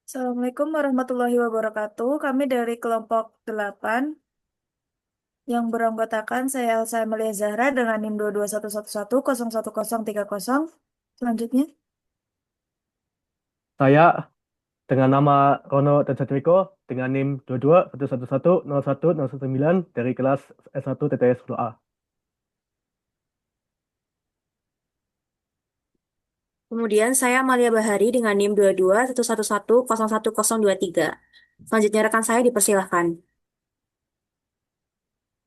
Assalamualaikum warahmatullahi wabarakatuh. Kami dari kelompok 8 yang beranggotakan saya Elsa Amelia Zahra dengan NIM 22111011030. Selanjutnya, Saya dengan nama Rono Danjatmiko dengan NIM 22111101019 dari kelas S1 TTS 10A. Kemudian saya Amalia Bahari dengan NIM 22111101023. Selanjutnya rekan saya dipersilahkan.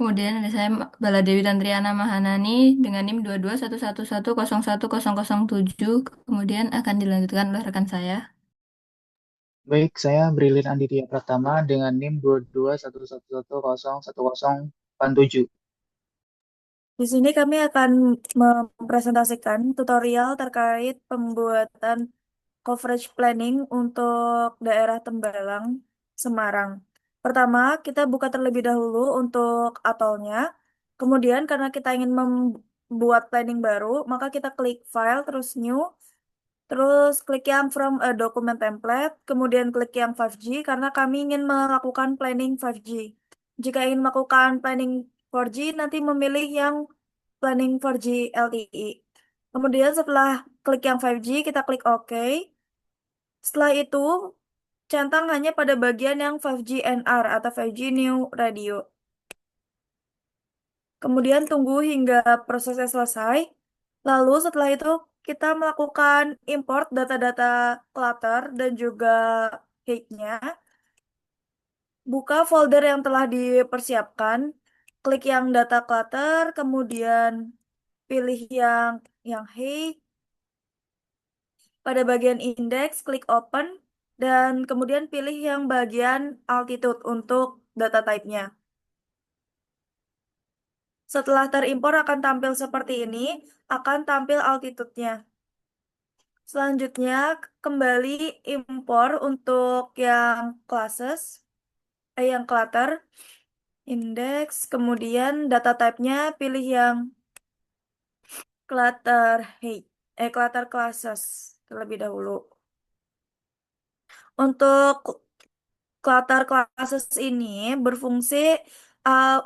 Kemudian ada saya Baladewi Tantriana Mahanani dengan NIM 22111101007. Kemudian akan dilanjutkan oleh rekan saya. Baik, saya Brilin Anditya Pratama dengan NIM 22111101087. di sini kami akan mempresentasikan tutorial terkait pembuatan coverage planning untuk daerah Tembalang, Semarang. Pertama, kita buka terlebih dahulu untuk atolnya. Kemudian, karena kita ingin membuat planning baru, maka kita klik File, terus New, terus klik yang From a Document Template, kemudian klik yang 5G, karena kami ingin melakukan planning 5G. Jika ingin melakukan planning 4G, nanti memilih yang planning 4G LTE. Kemudian setelah klik yang 5G, kita klik OK. Setelah itu, centang hanya pada bagian yang 5G NR atau 5G New Radio. Kemudian tunggu hingga prosesnya selesai. Lalu setelah itu kita melakukan import data-data clutter dan juga height-nya. Buka folder yang telah dipersiapkan. Klik yang data clutter, kemudian pilih yang height. Pada bagian index, klik open, dan kemudian pilih yang bagian altitude untuk data type-nya. Setelah terimpor akan tampil seperti ini, akan tampil altitude-nya. Selanjutnya, kembali impor untuk yang classes, yang clutter, index, kemudian data type-nya pilih yang clutter height, clutter classes terlebih dahulu. Untuk clutter classes ini berfungsi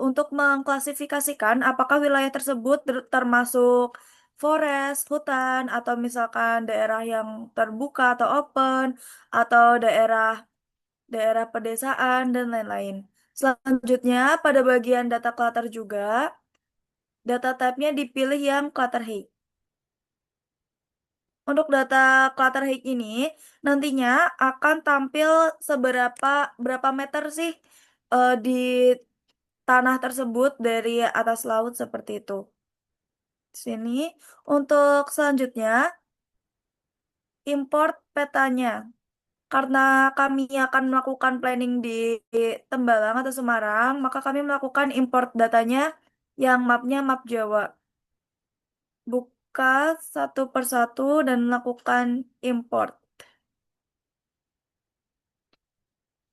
untuk mengklasifikasikan apakah wilayah tersebut termasuk forest, hutan, atau misalkan daerah yang terbuka atau open, atau daerah daerah pedesaan dan lain-lain. Selanjutnya, pada bagian data clutter juga, data type-nya dipilih yang clutter height. Untuk data clutter height ini nantinya akan tampil berapa meter sih di tanah tersebut dari atas laut seperti itu. Sini untuk selanjutnya import petanya. Karena kami akan melakukan planning di Tembalang atau Semarang, maka kami melakukan import datanya yang mapnya map Jawa. Buka satu persatu dan melakukan import.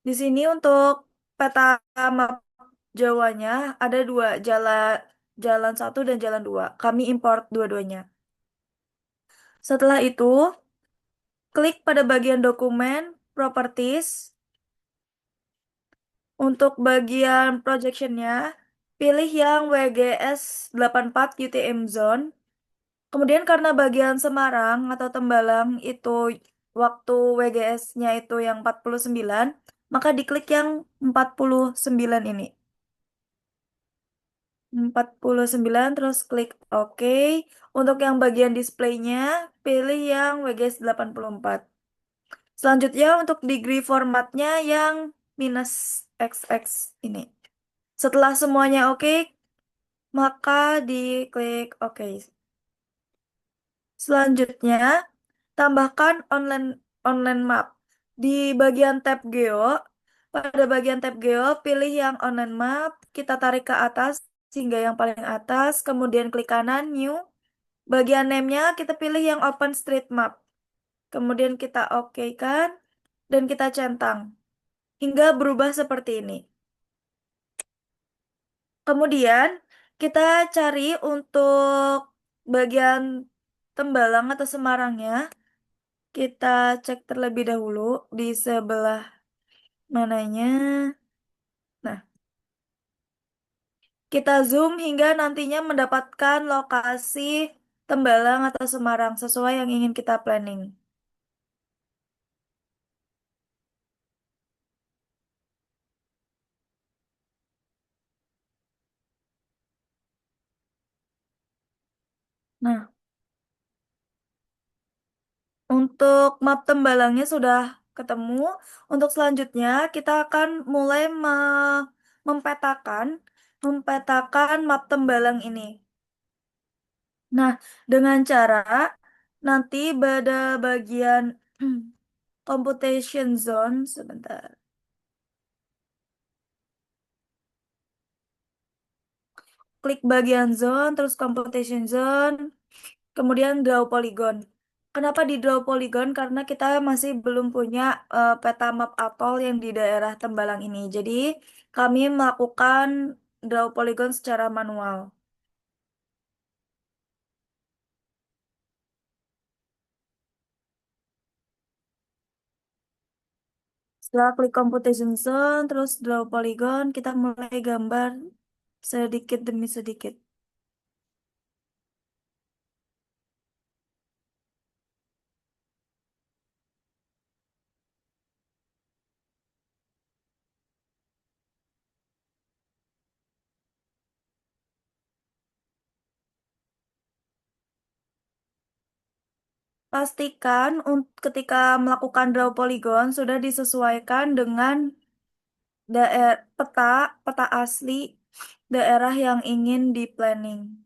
Di sini untuk peta map Jawanya ada dua, jalan satu dan jalan dua. Kami import dua-duanya. Setelah itu, klik pada bagian dokumen, properties. Untuk bagian projectionnya, pilih yang WGS 84 UTM Zone. Kemudian karena bagian Semarang atau Tembalang itu waktu WGS-nya itu yang 49, maka diklik yang 49 ini. 49 terus klik OK. Untuk yang bagian displaynya, pilih yang WGS 84. Selanjutnya untuk degree formatnya yang minus XX ini. Setelah semuanya oke, maka diklik OK. Selanjutnya, tambahkan online online map. Di bagian tab Geo, pada bagian tab Geo, pilih yang online map, kita tarik ke atas hingga yang paling atas, kemudian klik kanan New. Bagian name-nya kita pilih yang OpenStreetMap. Kemudian kita OK-kan dan kita centang hingga berubah seperti ini. Kemudian kita cari untuk bagian Tembalang atau Semarangnya. kita cek terlebih dahulu di sebelah mananya. Nah, kita zoom hingga nantinya mendapatkan lokasi Tembalang atau Semarang sesuai yang ingin kita planning. Nah, untuk map Tembalangnya sudah ketemu. Untuk selanjutnya kita akan mulai mempetakan mempetakan map Tembalang ini. Nah, dengan cara nanti pada bagian computation zone sebentar. Klik bagian zone, terus computation zone, kemudian draw polygon. Kenapa di draw polygon? Karena kita masih belum punya peta map atol yang di daerah Tembalang ini. Jadi kami melakukan draw polygon secara manual. Setelah klik computation zone, terus draw polygon, kita mulai gambar sedikit demi sedikit. Pastikan ketika melakukan draw polygon sudah disesuaikan dengan peta peta asli daerah yang ingin di planning.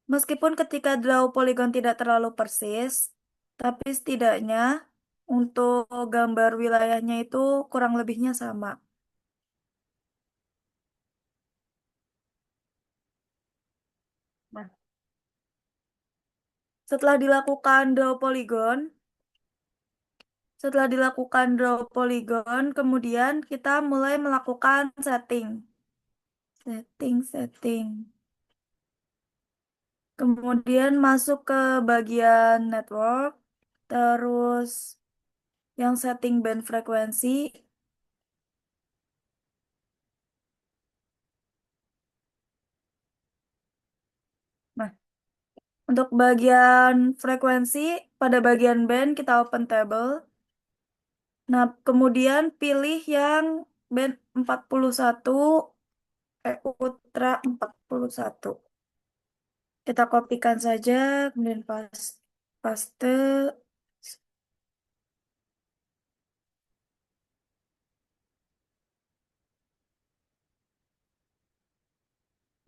Meskipun ketika draw polygon tidak terlalu persis, tapi setidaknya untuk gambar wilayahnya itu kurang lebihnya sama. Nah, setelah dilakukan draw polygon, kemudian kita mulai melakukan setting. Setting. Kemudian masuk ke bagian network, terus yang setting band frekuensi. Nah, untuk bagian frekuensi, pada bagian band kita open table. Nah, kemudian pilih yang band 41, Ultra 41. Kita kopikan saja, kemudian paste.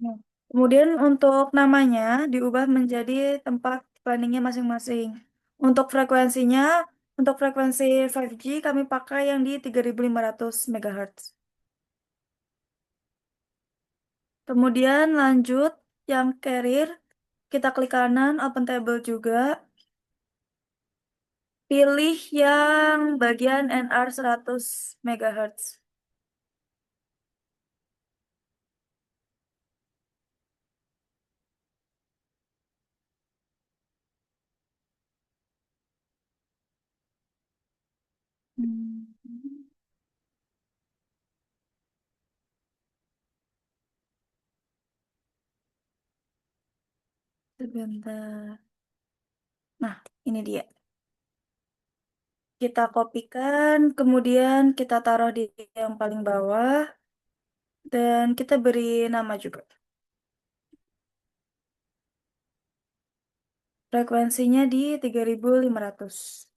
Nah, kemudian untuk namanya diubah menjadi tempat planningnya masing-masing. Untuk frekuensinya, untuk frekuensi 5G kami pakai yang di 3500 MHz. Kemudian lanjut yang carrier, kita klik kanan, open table juga. Pilih yang bagian NR 100 MHz. Hmm, sebentar. Nah, ini dia. Kita kopikan, kemudian kita taruh di yang paling bawah, dan kita beri nama juga. Frekuensinya di 3500.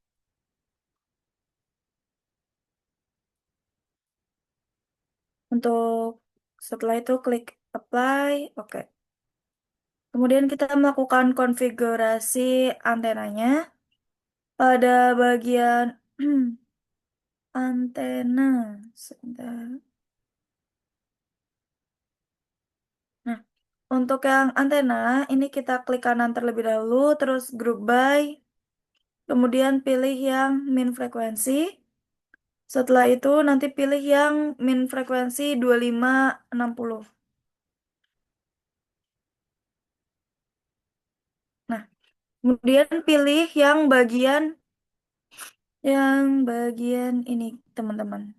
Untuk setelah itu klik apply, oke. Kemudian kita melakukan konfigurasi antenanya pada bagian antena. Sebentar. Nah, untuk yang antena, ini kita klik kanan terlebih dahulu, terus group by, kemudian pilih yang min frekuensi. Setelah itu nanti pilih yang min frekuensi 2560. Nah, Kemudian pilih yang bagian ini, teman-teman.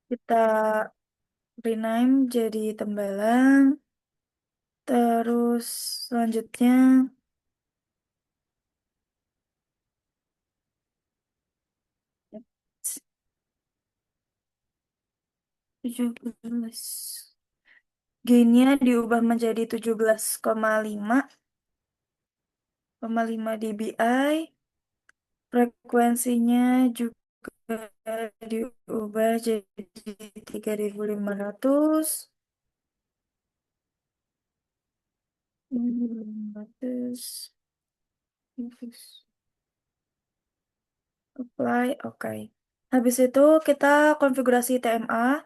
Kita rename jadi tembalang. Terus selanjutnya 17. Gainnya diubah menjadi 17,5 dBi. Frekuensinya juga diubah jadi 3.500. 500. Apply, oke. Habis itu kita konfigurasi TMA,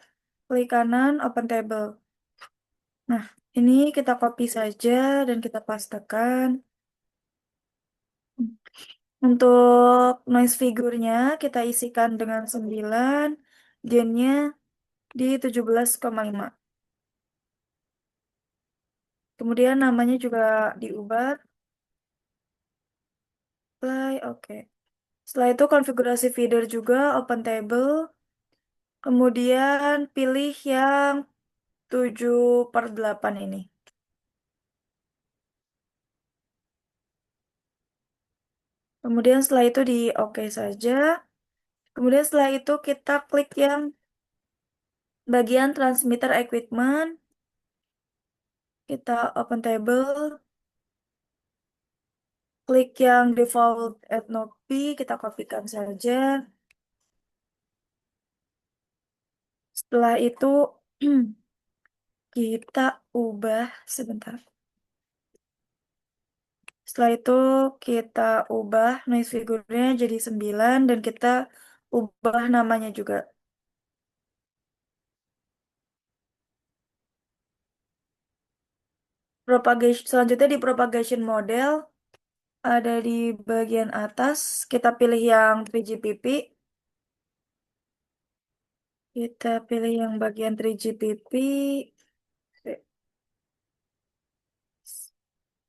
klik kanan, open table. Nah, ini kita copy saja dan kita pastekan. Untuk noise figure-nya kita isikan dengan 9, gain-nya di 17,5. Kemudian namanya juga diubah, apply, oke. Setelah itu konfigurasi feeder juga, open table. Kemudian pilih yang 7/8 ini. Kemudian setelah itu di oke saja. Kemudian setelah itu kita klik yang bagian transmitter equipment. Kita open table. Klik yang default Ethnopy, kita kopikan saja. Setelah itu kita ubah sebentar. Setelah itu kita ubah noise figure-nya jadi 9 dan kita ubah namanya juga. Propagation selanjutnya di propagation model ada di bagian atas. Kita pilih yang 3GPP. Kita pilih yang bagian 3GPP.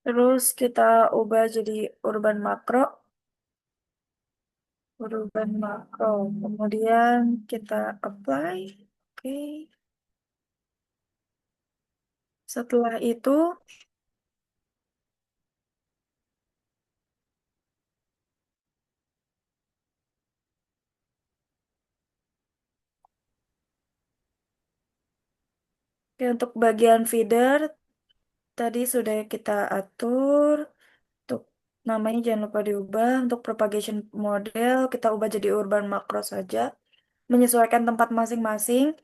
Terus kita ubah jadi urban makro. Urban makro. Kemudian kita apply. Oke. Setelah itu oke, untuk bagian feeder tadi sudah kita atur. Untuk namanya jangan lupa diubah. Untuk propagation model kita ubah jadi urban makro saja. Menyesuaikan tempat masing-masing.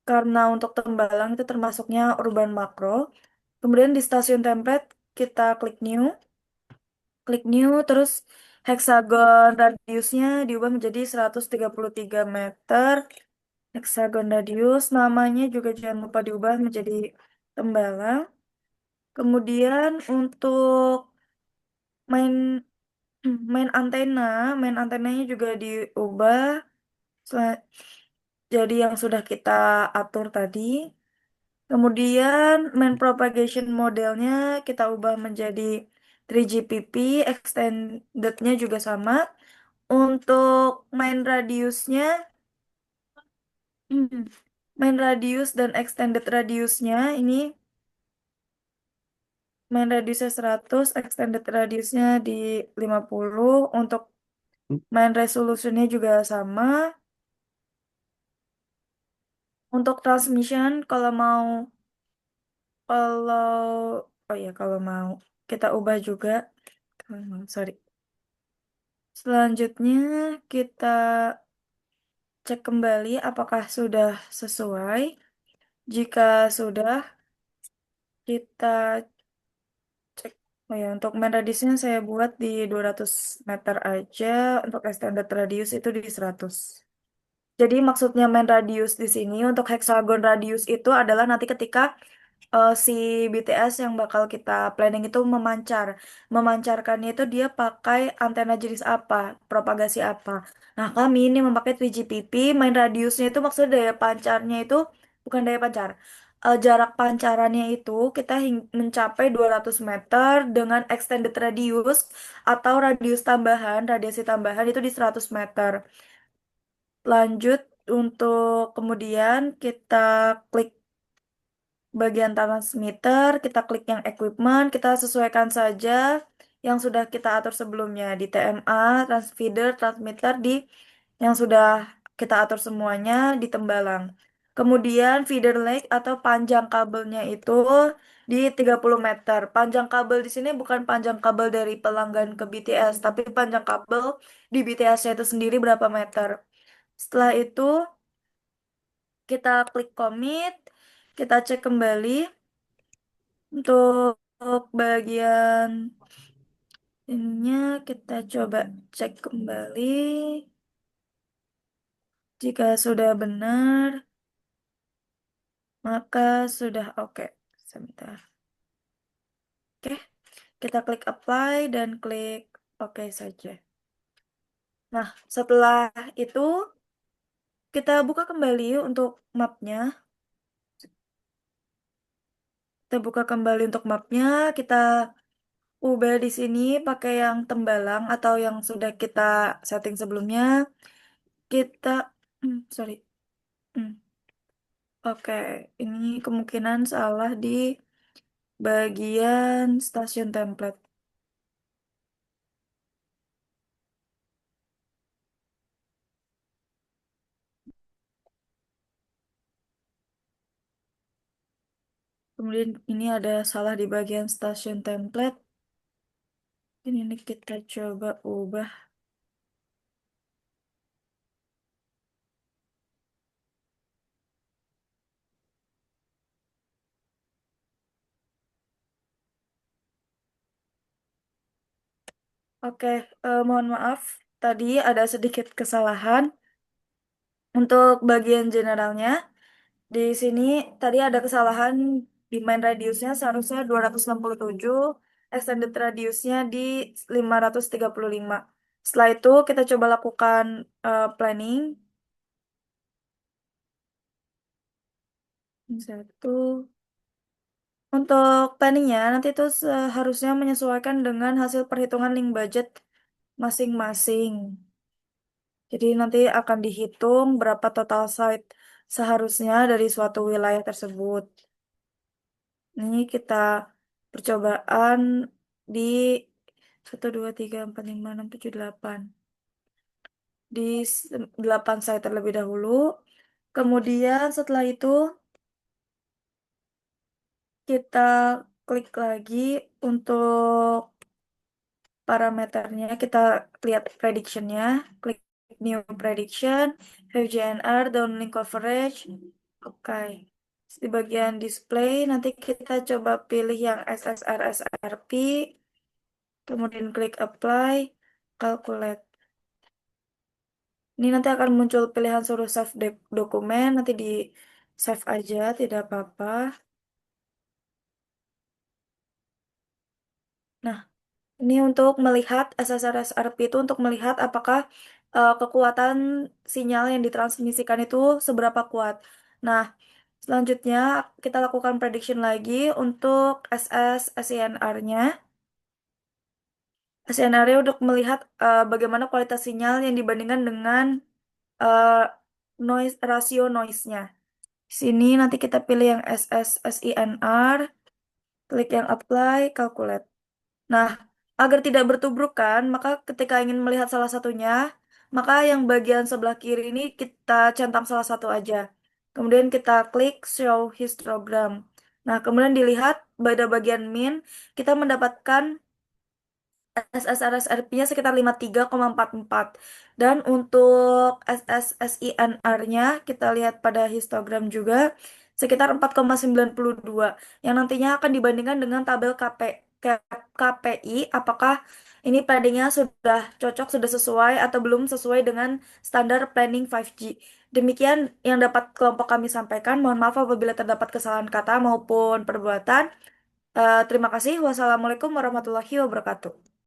Karena untuk Tembalang itu termasuknya urban makro. Kemudian di stasiun template kita klik new. Klik new terus hexagon radiusnya diubah menjadi 133 meter. Hexagon radius namanya juga jangan lupa diubah menjadi Tembalang. Kemudian untuk main main antenanya juga diubah jadi yang sudah kita atur tadi. Kemudian main propagation modelnya kita ubah menjadi 3GPP, extendednya juga sama. Untuk main radiusnya, main radius dan extended radiusnya ini main radiusnya 100, extended radiusnya di 50. Untuk main resolutionnya juga sama. Untuk transmission kalau oh ya kalau mau kita ubah juga. Sorry. Selanjutnya kita cek kembali apakah sudah sesuai. Jika sudah, kita cek. Oh ya, untuk main radiusnya saya buat di 200 meter aja. Untuk extended radius itu di 100. Jadi maksudnya main radius di sini untuk hexagon radius itu adalah nanti ketika si BTS yang bakal kita planning itu memancar. Memancarkannya itu dia pakai antena jenis apa, propagasi apa. Nah, kami ini memakai 3GPP, main radiusnya itu maksudnya daya pancarnya itu bukan daya pancar. Jarak pancarannya itu kita mencapai 200 meter dengan extended radius atau radius tambahan, radiasi tambahan itu di 100 meter. Lanjut untuk kemudian kita klik bagian transmitter, kita klik yang equipment, kita sesuaikan saja yang sudah kita atur sebelumnya di TMA, transfeeder, transmitter di yang sudah kita atur semuanya di tembalang. Kemudian feeder leg atau panjang kabelnya itu di 30 meter. Panjang kabel di sini bukan panjang kabel dari pelanggan ke BTS, tapi panjang kabel di BTS-nya itu sendiri berapa meter. Setelah itu kita klik commit, kita cek kembali. Untuk bagian ininya kita coba cek kembali. Jika sudah benar, maka sudah oke. Sebentar. Oke, kita klik apply dan klik oke saja. Nah, setelah itu kita buka kembali untuk mapnya. Kita buka kembali untuk mapnya, kita ubah di sini pakai yang tembalang atau yang sudah kita setting sebelumnya. Kita, sorry. Hmm, Oke, ini kemungkinan salah di bagian stasiun template. Kemudian ini ada salah di bagian stasiun template. Ini kita coba ubah. Oke, mohon maaf. Tadi ada sedikit kesalahan. Untuk bagian generalnya, di sini tadi ada kesalahan di main radiusnya seharusnya 267, extended radiusnya di 535. Setelah itu kita coba lakukan planning. Satu. Untuk planningnya nanti itu seharusnya menyesuaikan dengan hasil perhitungan link budget masing-masing. Jadi nanti akan dihitung berapa total site seharusnya dari suatu wilayah tersebut. Ini kita percobaan di 1, 2, 3, 4, 5, 6, 7, 8. Di 8 site terlebih dahulu. Kemudian setelah itu kita klik lagi untuk parameternya, kita lihat predictionnya, klik new prediction, FGNR, downlink coverage. Oke. Di bagian display nanti kita coba pilih yang SSR SRP, kemudian klik apply, calculate. Ini nanti akan muncul pilihan suruh save dokumen, nanti di save aja, tidak apa-apa. Nah, ini untuk melihat SSR SRP itu untuk melihat apakah kekuatan sinyal yang ditransmisikan itu seberapa kuat. Nah, selanjutnya kita lakukan prediction lagi untuk SS SINR-nya. SINR-nya untuk melihat bagaimana kualitas sinyal yang dibandingkan dengan eh, noise rasio noise-nya. Di sini nanti kita pilih yang SS SINR, klik yang apply, calculate. Nah, agar tidak bertubrukan, maka ketika ingin melihat salah satunya, maka yang bagian sebelah kiri ini kita centang salah satu aja. Kemudian kita klik show histogram. Nah, kemudian dilihat pada bagian min, kita mendapatkan SSRSRP-nya sekitar 53,44. Dan untuk SSSINR-nya, kita lihat pada histogram juga, sekitar 4,92. Yang nantinya akan dibandingkan dengan tabel KPI, apakah ini planningnya sudah cocok, sudah sesuai, atau belum sesuai dengan standar planning 5G. Demikian yang dapat kelompok kami sampaikan. Mohon maaf apabila terdapat kesalahan kata maupun perbuatan. Terima kasih. Wassalamualaikum warahmatullahi wabarakatuh.